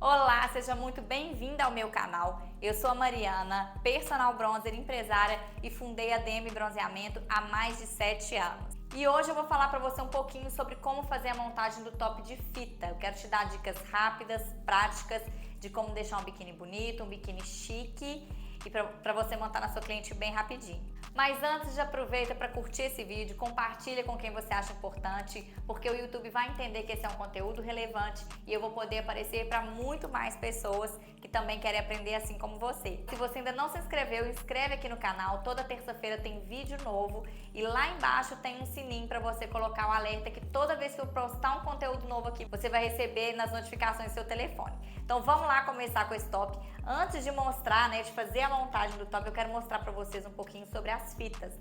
Olá, seja muito bem-vinda ao meu canal. Eu sou a Mariana, personal bronzer, empresária e fundei a DM Bronzeamento há mais de 7 anos. E hoje eu vou falar para você um pouquinho sobre como fazer a montagem do top de fita. Eu quero te dar dicas rápidas, práticas de como deixar um biquíni bonito, um biquíni chique e para você montar na sua cliente bem rapidinho. Mas antes, já aproveita para curtir esse vídeo, compartilha com quem você acha importante, porque o YouTube vai entender que esse é um conteúdo relevante e eu vou poder aparecer para muito mais pessoas que também querem aprender assim como você. Se você ainda não se inscreveu, inscreve aqui no canal. Toda terça-feira tem vídeo novo e lá embaixo tem um sininho para você colocar o alerta que toda vez que eu postar um conteúdo novo aqui, você vai receber nas notificações do seu telefone. Então vamos lá começar com esse top. Antes de mostrar, de fazer a montagem do top, eu quero mostrar para vocês um pouquinho sobre as fitas,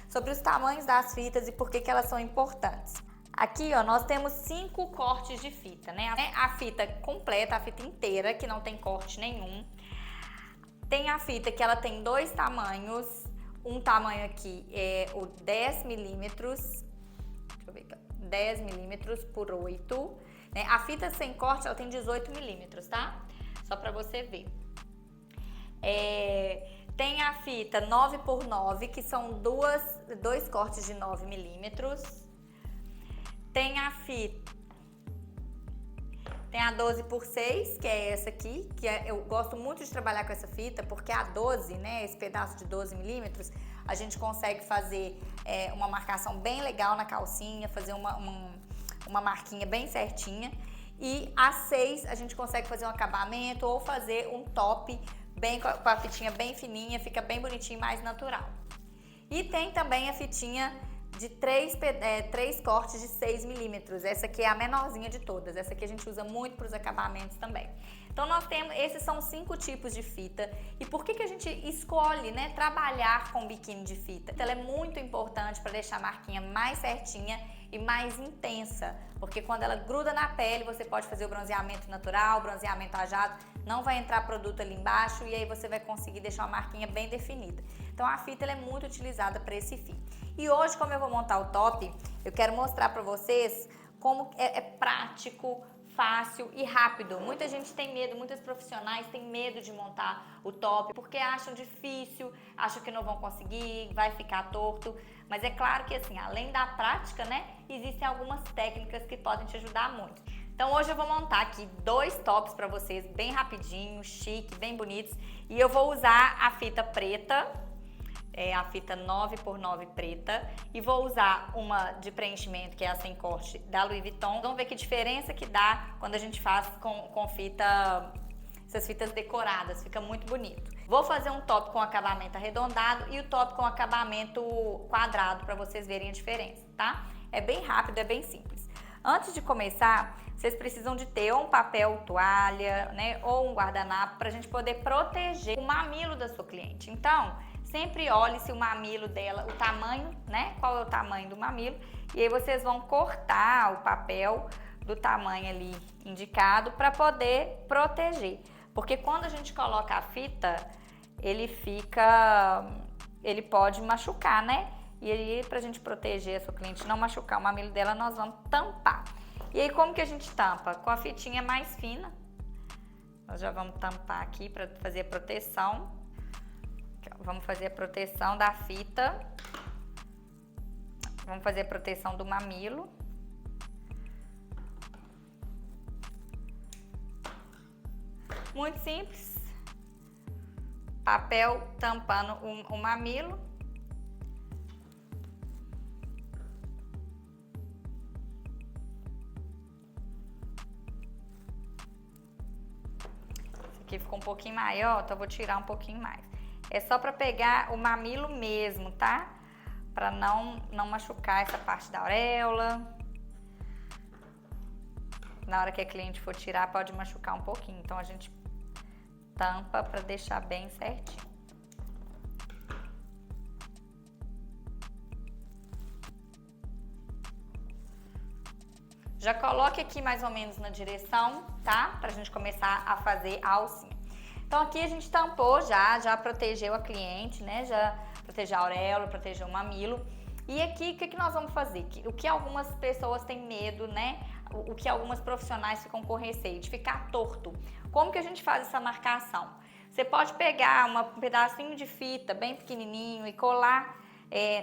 sobre os tamanhos das fitas e por que elas são importantes. Aqui, ó, nós temos 5 cortes de fita, A fita completa, a fita inteira, que não tem corte nenhum. Tem a fita que ela tem 2 tamanhos. Um tamanho aqui é o 10 milímetros. Deixa eu ver aqui, 10 milímetros por 8. A fita sem corte, ela tem 18 milímetros, tá? Só pra você ver. Tem a fita 9 por 9, que são dois cortes de 9 milímetros. Tem a fita, tem a 12 por 6, que é essa aqui, eu gosto muito de trabalhar com essa fita, porque a 12, esse pedaço de 12 milímetros, a gente consegue fazer uma marcação bem legal na calcinha, fazer uma marquinha bem certinha. E a 6 a gente consegue fazer um acabamento ou fazer um top bem com a fitinha bem fininha, fica bem bonitinho e mais natural. E tem também a fitinha de 3 cortes de 6 milímetros. Essa aqui é a menorzinha de todas. Essa aqui a gente usa muito para os acabamentos também. Então nós temos, esses são 5 tipos de fita. E por que a gente escolhe, trabalhar com biquíni de fita? Ela é muito importante para deixar a marquinha mais certinha e mais intensa, porque quando ela gruda na pele, você pode fazer o bronzeamento natural, bronzeamento a jato, não vai entrar produto ali embaixo e aí você vai conseguir deixar uma marquinha bem definida. Então a fita ela é muito utilizada para esse fim. E hoje, como eu vou montar o top, eu quero mostrar para vocês como é prático, fácil e rápido. Muita gente tem medo, muitos profissionais têm medo de montar o top porque acham difícil, acham que não vão conseguir, vai ficar torto. Mas é claro que assim, além da prática, existem algumas técnicas que podem te ajudar muito. Então hoje eu vou montar aqui 2 tops para vocês, bem rapidinho, chique, bem bonitos. E eu vou usar a fita preta, a fita 9 por 9 preta, e vou usar uma de preenchimento, que é a sem corte da Louis Vuitton. Vamos ver que diferença que dá quando a gente faz com fita, essas fitas decoradas, fica muito bonito. Vou fazer um top com acabamento arredondado e o top com acabamento quadrado para vocês verem a diferença, tá? É bem rápido, é bem simples. Antes de começar, vocês precisam de ter ou um papel toalha, ou um guardanapo para a gente poder proteger o mamilo da sua cliente. Então, sempre olhe se o mamilo dela, o tamanho, qual é o tamanho do mamilo, e aí vocês vão cortar o papel do tamanho ali indicado para poder proteger. Porque quando a gente coloca a fita, ele pode machucar, E aí, pra gente proteger a sua cliente, não machucar o mamilo dela, nós vamos tampar. E aí, como que a gente tampa? Com a fitinha mais fina. Nós já vamos tampar aqui para fazer a proteção. Vamos fazer a proteção da fita. Vamos fazer a proteção do mamilo. Muito simples. Papel tampando o mamilo. Esse aqui ficou um pouquinho maior, então eu vou tirar um pouquinho mais. É só para pegar o mamilo mesmo, tá? Para não machucar essa parte da auréola. Na hora que a cliente for tirar, pode machucar um pouquinho. Então a gente tampa para deixar bem certinho. Já coloque aqui mais ou menos na direção, tá? Pra gente começar a fazer a alcinha. Então aqui a gente tampou já protegeu a cliente, Já protegeu a auréola, protegeu o mamilo. E aqui, o que nós vamos fazer? O que algumas pessoas têm medo, o que algumas profissionais ficam com receio, de ficar torto. Como que a gente faz essa marcação? Você pode pegar um pedacinho de fita bem pequenininho e colar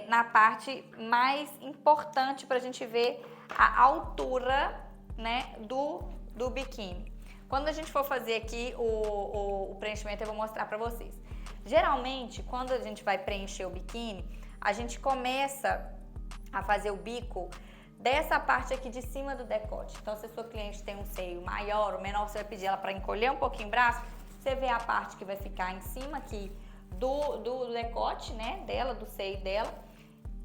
na parte mais importante para a gente ver a altura, né, do biquíni. Quando a gente for fazer aqui o preenchimento, eu vou mostrar para vocês. Geralmente, quando a gente vai preencher o biquíni, a gente começa a fazer o bico dessa parte aqui de cima do decote. Então, se a sua cliente tem um seio maior ou menor, você vai pedir ela para encolher um pouquinho o braço, você vê a parte que vai ficar em cima aqui do decote, né, dela, do seio dela,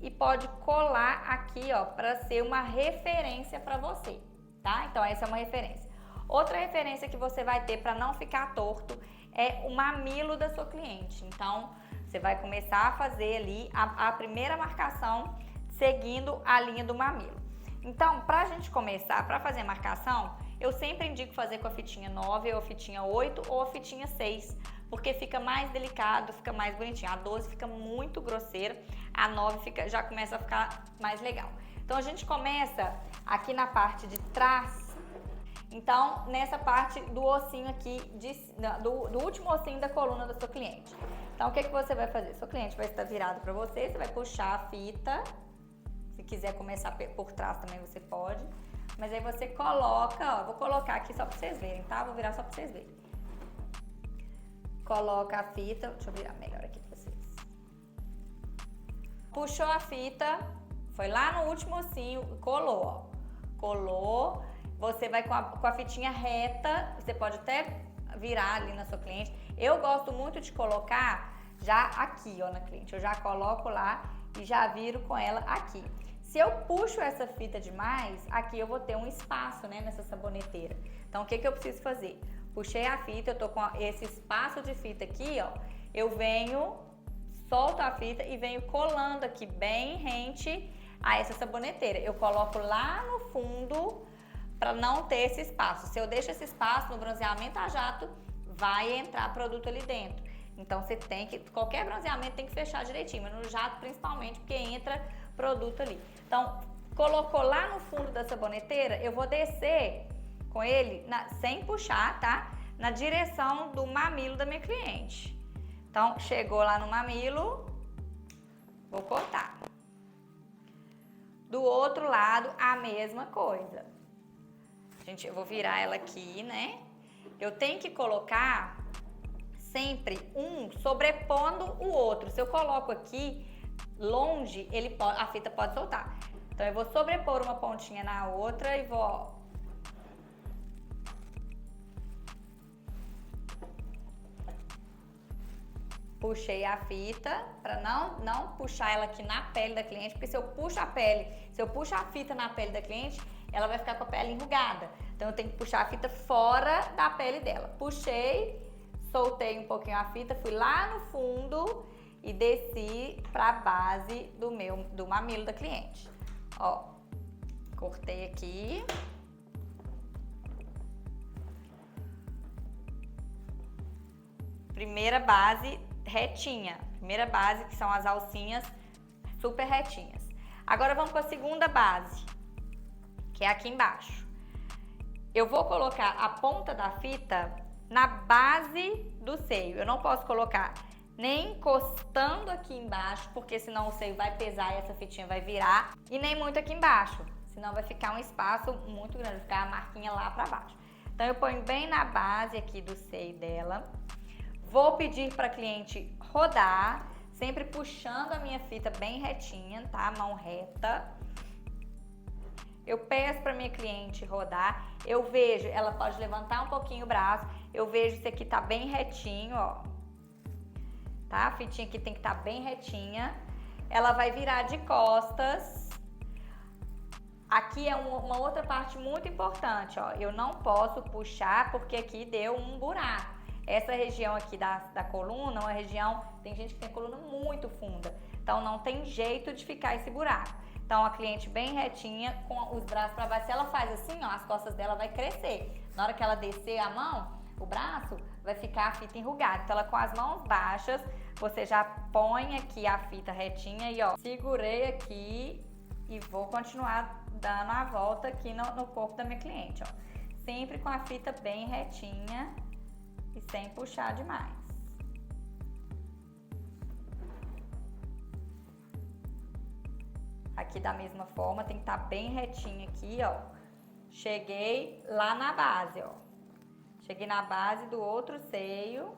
e pode colar aqui, ó, para ser uma referência para você, tá? Então, essa é uma referência. Outra referência que você vai ter para não ficar torto é o mamilo da sua cliente. Então, você vai começar a fazer ali a primeira marcação seguindo a linha do mamilo. Então, pra gente começar, pra fazer a marcação, eu sempre indico fazer com a fitinha 9, ou a fitinha 8, ou a fitinha 6, porque fica mais delicado, fica mais bonitinho. A 12 fica muito grosseira, a 9 já começa a ficar mais legal. Então, a gente começa aqui na parte de trás, então, nessa parte do ossinho aqui, do último ossinho da coluna da sua cliente. Então, o que você vai fazer? Seu cliente vai estar virado para você, você vai puxar a fita. Se quiser começar por trás também você pode. Mas aí você coloca, ó, vou colocar aqui só pra vocês verem, tá? Vou virar só pra vocês verem. Coloca a fita, deixa eu virar melhor aqui pra vocês. Puxou a fita, foi lá no último ossinho, colou, ó. Colou, você vai com a fitinha reta, você pode até virar ali na sua cliente. Eu gosto muito de colocar já aqui, ó, na cliente. Eu já coloco lá e já viro com ela aqui. Se eu puxo essa fita demais, aqui eu vou ter um espaço, né, nessa saboneteira. Então, o que eu preciso fazer? Puxei a fita, eu tô com esse espaço de fita aqui, ó. Eu venho, solto a fita e venho colando aqui bem rente a essa saboneteira. Eu coloco lá no fundo para não ter esse espaço. Se eu deixo esse espaço no bronzeamento a jato, vai entrar produto ali dentro. Então, você tem que, qualquer bronzeamento tem que fechar direitinho, mas no jato principalmente, porque entra produto ali. Então, colocou lá no fundo da saboneteira, eu vou descer com ele, sem puxar, tá? Na direção do mamilo da minha cliente. Então, chegou lá no mamilo, vou cortar. Do outro lado, a mesma coisa. Gente, eu vou virar ela aqui, né? Eu tenho que colocar sempre um sobrepondo o outro. Se eu coloco aqui longe, a fita pode soltar. Então, eu vou sobrepor uma pontinha na outra e vou, ó, puxei a fita para não puxar ela aqui na pele da cliente, porque se eu puxo a fita na pele da cliente, ela vai ficar com a pele enrugada. Então, eu tenho que puxar a fita fora da pele dela. Puxei, soltei um pouquinho a fita, fui lá no fundo e desci para a base do mamilo da cliente. Ó, cortei aqui. Primeira base retinha. Primeira base, que são as alcinhas super retinhas. Agora vamos para a segunda base, que é aqui embaixo. Eu vou colocar a ponta da fita na base do seio. Eu não posso colocar nem encostando aqui embaixo, porque senão o seio vai pesar e essa fitinha vai virar. E nem muito aqui embaixo, senão vai ficar um espaço muito grande, vai ficar a marquinha lá pra baixo. Então, eu ponho bem na base aqui do seio dela. Vou pedir pra cliente rodar, sempre puxando a minha fita bem retinha, tá? Mão reta. Eu peço para minha cliente rodar, eu vejo, ela pode levantar um pouquinho o braço, eu vejo se aqui tá bem retinho, ó. Tá? A fitinha aqui tem que estar bem retinha. Ela vai virar de costas. Aqui é uma outra parte muito importante, ó. Eu não posso puxar porque aqui deu um buraco. Essa região aqui da coluna, uma região, tem gente que tem coluna muito funda, então não tem jeito de ficar esse buraco. Então, a cliente bem retinha, com os braços para baixo, se ela faz assim, ó, as costas dela vai crescer. Na hora que ela descer a mão, o braço, vai ficar a fita enrugada. Então, ela com as mãos baixas, você já põe aqui a fita retinha e, ó, segurei aqui e vou continuar dando a volta aqui no corpo da minha cliente, ó. Sempre com a fita bem retinha e sem puxar demais. Aqui da mesma forma, tem que estar bem retinho aqui, ó. Cheguei lá na base, ó. Cheguei na base do outro seio.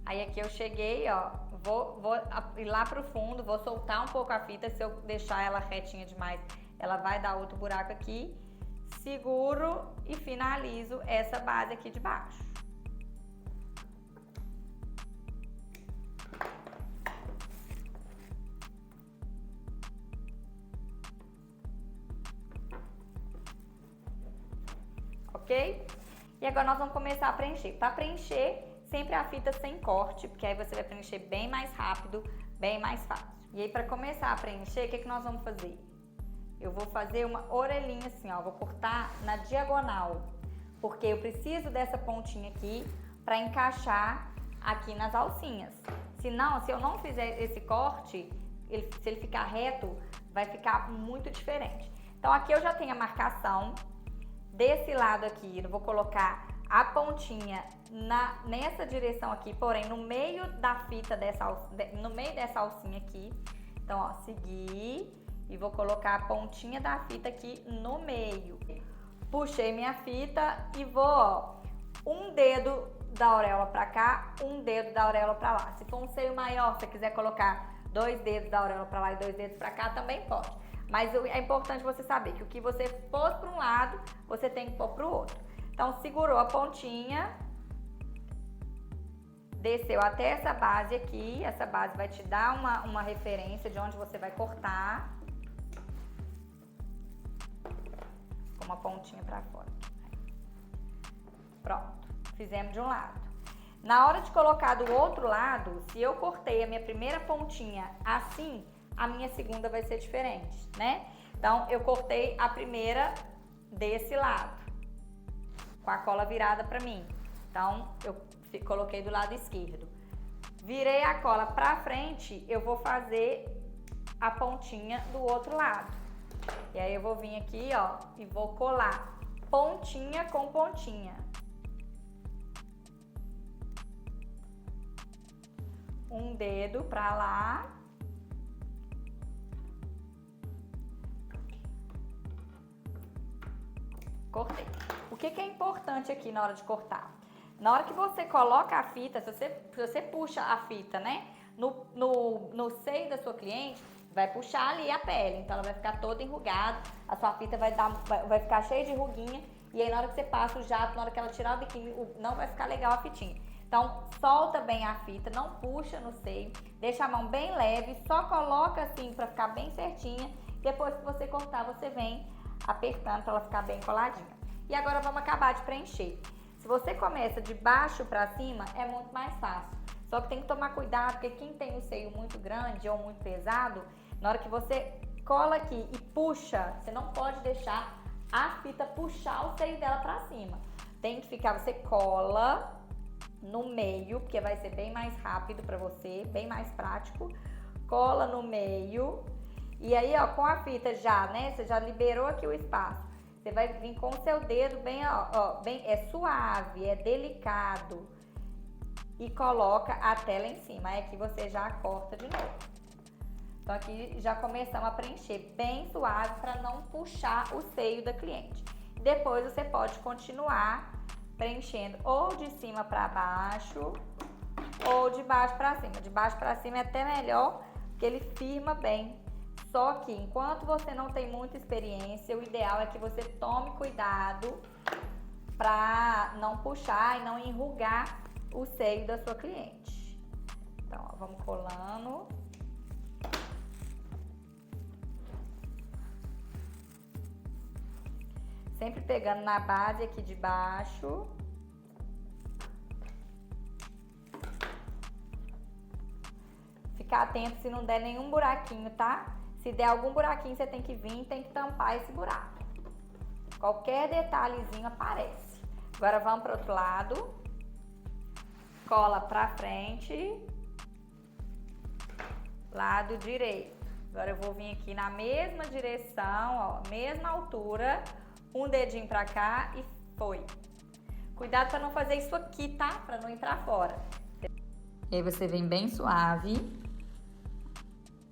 Aí aqui eu cheguei, ó, vou ir lá pro fundo, vou soltar um pouco a fita, se eu deixar ela retinha demais, ela vai dar outro buraco aqui. Seguro e finalizo essa base aqui de baixo. Ok? E agora nós vamos começar a preencher. Para preencher, sempre a fita sem corte, porque aí você vai preencher bem mais rápido, bem mais fácil. E aí, para começar a preencher, o que nós vamos fazer? Eu vou fazer uma orelhinha assim, ó, vou cortar na diagonal, porque eu preciso dessa pontinha aqui para encaixar aqui nas alcinhas. Senão, se eu não fizer esse corte, se ele ficar reto, vai ficar muito diferente. Então, aqui eu já tenho a marcação. Desse lado aqui, eu vou colocar a pontinha nessa direção aqui, porém no meio da fita no meio dessa alcinha aqui. Então, ó, seguir e vou colocar a pontinha da fita aqui no meio. Puxei minha fita e vou, ó, um dedo da auréola pra cá, um dedo da auréola pra lá. Se for um seio maior, se você quiser colocar 2 dedos da auréola pra lá e 2 dedos pra cá, também pode. Mas é importante você saber que o que você pôs para um lado, você tem que pôr para o outro. Então, segurou a pontinha, desceu até essa base aqui. Essa base vai te dar uma referência de onde você vai cortar. Com uma pontinha para fora. Pronto, fizemos de um lado. Na hora de colocar do outro lado, se eu cortei a minha primeira pontinha assim, a minha segunda vai ser diferente, né? Então, eu cortei a primeira desse lado, com a cola virada pra mim. Então, eu coloquei do lado esquerdo. Virei a cola pra frente, eu vou fazer a pontinha do outro lado. E aí, eu vou vir aqui, ó, e vou colar pontinha com pontinha. Um dedo pra lá. Cortei. O que é importante aqui na hora de cortar? Na hora que você coloca a fita, se você puxa a fita, né, no seio da sua cliente, vai puxar ali a pele, então ela vai ficar toda enrugada, a sua fita vai ficar cheia de ruguinha, e aí na hora que você passa o jato, na hora que ela tirar o biquíni, não vai ficar legal a fitinha. Então, solta bem a fita, não puxa no seio, deixa a mão bem leve, só coloca assim pra ficar bem certinha, depois que você cortar, você vem apertando para ela ficar bem coladinha. E agora vamos acabar de preencher. Se você começa de baixo para cima, é muito mais fácil. Só que tem que tomar cuidado, porque quem tem o seio muito grande ou muito pesado, na hora que você cola aqui e puxa, você não pode deixar a fita puxar o seio dela para cima. Tem que ficar, você cola no meio, porque vai ser bem mais rápido para você, bem mais prático. Cola no meio. E aí, ó, com a fita já, né, você já liberou aqui o espaço. Você vai vir com o seu dedo bem, ó, bem, é suave, é delicado. E coloca até lá em cima. Aí aqui você já corta de novo. Então aqui já começamos a preencher bem suave para não puxar o seio da cliente. Depois você pode continuar preenchendo ou de cima para baixo ou de baixo para cima. De baixo para cima é até melhor, porque ele firma bem. Só que enquanto você não tem muita experiência, o ideal é que você tome cuidado para não puxar e não enrugar o seio da sua cliente. Então, ó, vamos colando. Sempre pegando na base aqui de baixo. Ficar atento se não der nenhum buraquinho, tá? Se der algum buraquinho, você tem que vir e tem que tampar esse buraco. Qualquer detalhezinho aparece. Agora vamos para o outro lado. Cola pra frente. lado direito. Agora eu vou vir aqui na mesma direção, ó, mesma altura, um dedinho pra cá e foi. Cuidado pra não fazer isso aqui, tá? Pra não ir pra fora. E aí você vem bem suave,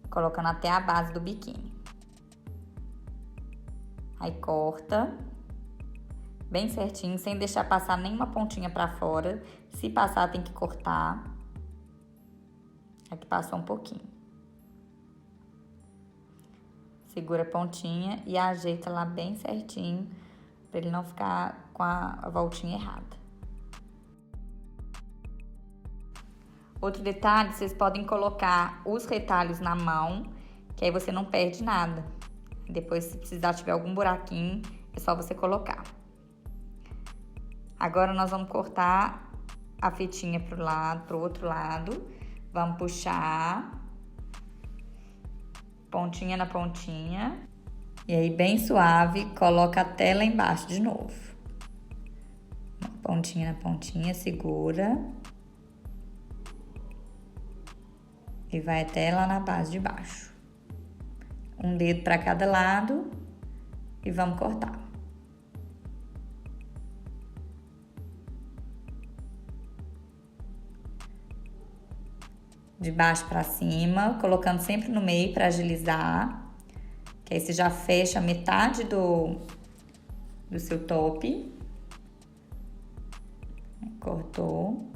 colocando até a base do biquíni. Aí corta, bem certinho, sem deixar passar nenhuma pontinha pra fora. Se passar, tem que cortar. Aqui passou um pouquinho. Segura a pontinha e ajeita lá bem certinho, pra ele não ficar com a voltinha errada. Outro detalhe, vocês podem colocar os retalhos na mão, que aí você não perde nada. Depois, se precisar, tiver algum buraquinho, é só você colocar. Agora, nós vamos cortar a fitinha pro outro lado. Vamos puxar, pontinha na pontinha. E aí, bem suave, coloca até lá embaixo de novo. Pontinha na pontinha, segura. E vai até lá na base de baixo. Um dedo para cada lado e vamos cortar. De baixo para cima, colocando sempre no meio para agilizar. Que aí você já fecha metade do seu top. Cortou.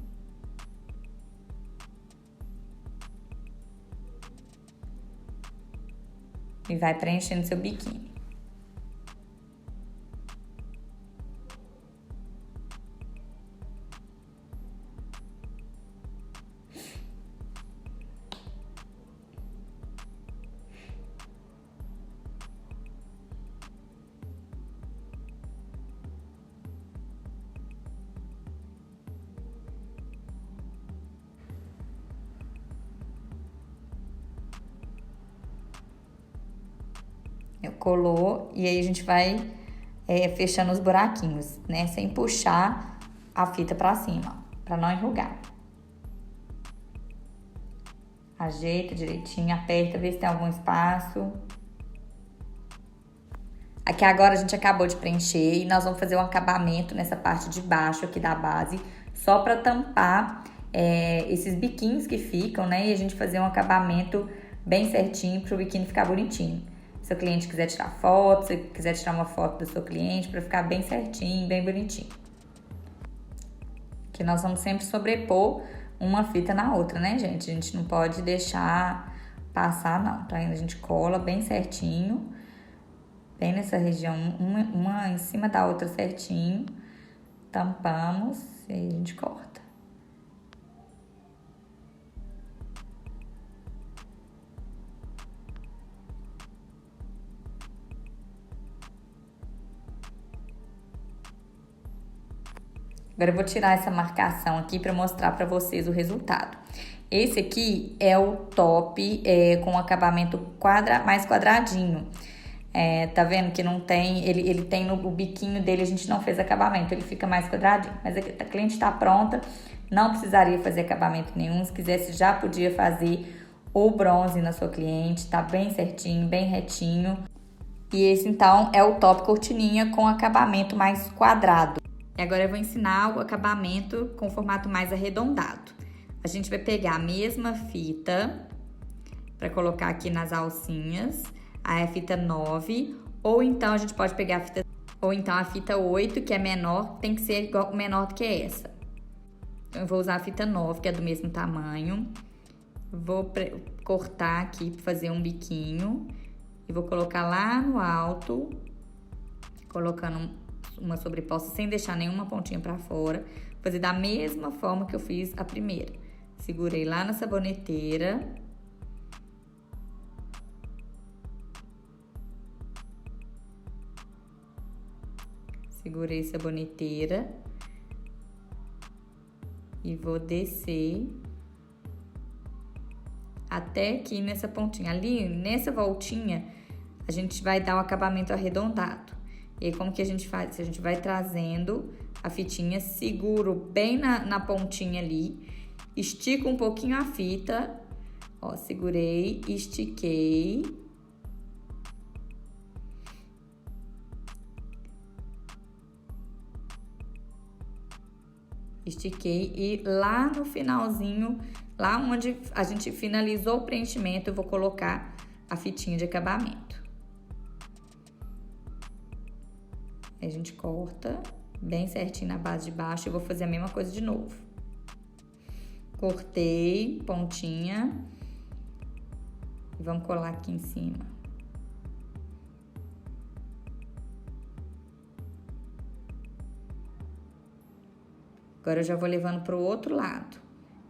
E vai preenchendo seu biquíni. Colou e aí a gente vai fechando os buraquinhos, né? Sem puxar a fita pra cima, pra não enrugar. Ajeita direitinho, aperta, vê se tem algum espaço. Aqui agora a gente acabou de preencher e nós vamos fazer um acabamento nessa parte de baixo aqui da base, só pra tampar esses biquinhos que ficam, né? E a gente fazer um acabamento bem certinho pro biquíni ficar bonitinho. Se o cliente quiser tirar foto, se quiser tirar uma foto do seu cliente para ficar bem certinho, bem bonitinho. Que nós vamos sempre sobrepor uma fita na outra, né, gente? A gente não pode deixar passar, não, tá? A gente cola bem certinho, bem nessa região, uma em cima da outra certinho, tampamos e aí a gente corta. Agora eu vou tirar essa marcação aqui para mostrar para vocês o resultado. Esse aqui é o top com acabamento mais quadradinho. Tá vendo que não tem, ele tem no biquinho dele, a gente não fez acabamento, ele fica mais quadradinho. Mas a cliente tá pronta, não precisaria fazer acabamento nenhum. Se quisesse, já podia fazer o bronze na sua cliente, tá bem certinho, bem retinho. E esse, então, é o top cortininha com acabamento mais quadrado. E agora eu vou ensinar o acabamento com formato mais arredondado. A gente vai pegar a mesma fita para colocar aqui nas alcinhas, a fita 9, ou então a gente pode pegar a fita 8, que é menor, tem que ser igual, menor do que essa. Então eu vou usar a fita 9, que é do mesmo tamanho. Vou cortar aqui para fazer um biquinho e vou colocar lá no alto, colocando uma sobreposta sem deixar nenhuma pontinha pra fora. Fazer da mesma forma que eu fiz a primeira. Segurei lá na saboneteira. Segurei a saboneteira. E vou descer até aqui nessa pontinha. Ali, nessa voltinha, a gente vai dar um acabamento arredondado. E aí, como que a gente faz? A gente vai trazendo a fitinha, seguro bem na pontinha ali, estica um pouquinho a fita, Ó, segurei, estiquei. Estiquei e lá no finalzinho, lá onde a gente finalizou o preenchimento, eu vou colocar a fitinha de acabamento. Aí a gente corta bem certinho na base de baixo e vou fazer a mesma coisa de novo. Cortei pontinha e vamos colar aqui em cima. Agora eu já vou levando para o outro lado.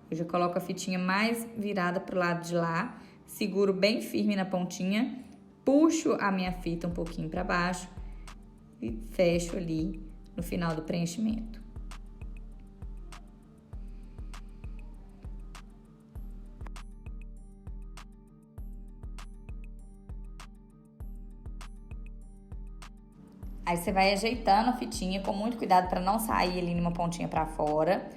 Eu já coloco a fitinha mais virada pro lado de lá, seguro bem firme na pontinha, puxo a minha fita um pouquinho para baixo e fecho ali no final do preenchimento. Aí você vai ajeitando a fitinha com muito cuidado para não sair ali numa pontinha para fora.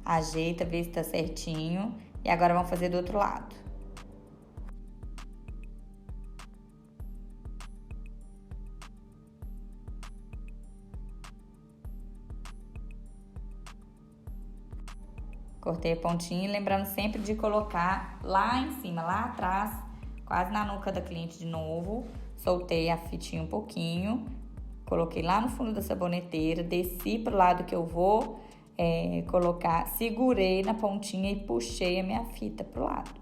Ajeita, vê se tá certinho. E agora vamos fazer do outro lado. Cortei a pontinha, lembrando sempre de colocar lá em cima, lá atrás, quase na nuca da cliente de novo. Soltei a fitinha um pouquinho. Coloquei lá no fundo da saboneteira, desci pro lado que eu vou colocar, segurei na pontinha e puxei a minha fita pro lado.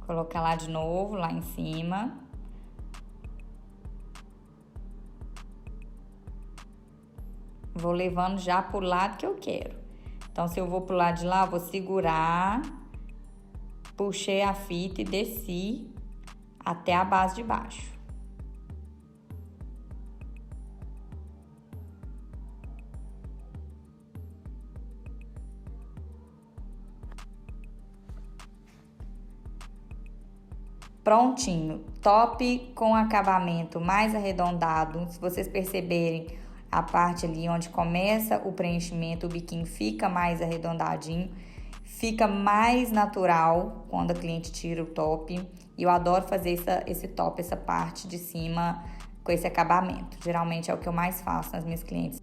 Colocar lá de novo, lá em cima. Vou levando já pro lado que eu quero. Então, se eu vou pro lado de lá, eu vou segurar, puxei a fita e desci até a base de baixo. Prontinho, top com acabamento mais arredondado. Se vocês perceberem, a parte ali onde começa o preenchimento, o biquinho fica mais arredondadinho, fica mais natural quando a cliente tira o top. E eu adoro fazer esse top, essa parte de cima com esse acabamento. Geralmente é o que eu mais faço nas minhas clientes.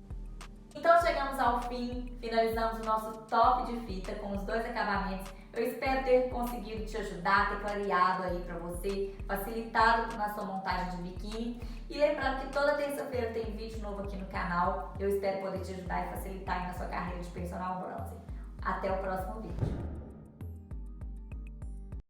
Então chegamos ao fim, finalizamos o nosso top de fita com os dois acabamentos. Eu espero ter conseguido te ajudar, ter clareado aí pra você, facilitado na sua montagem de biquíni. E lembrando que toda terça-feira tem vídeo novo aqui no canal. Eu espero poder te ajudar e facilitar aí na sua carreira de personal bronzer. Até o próximo vídeo.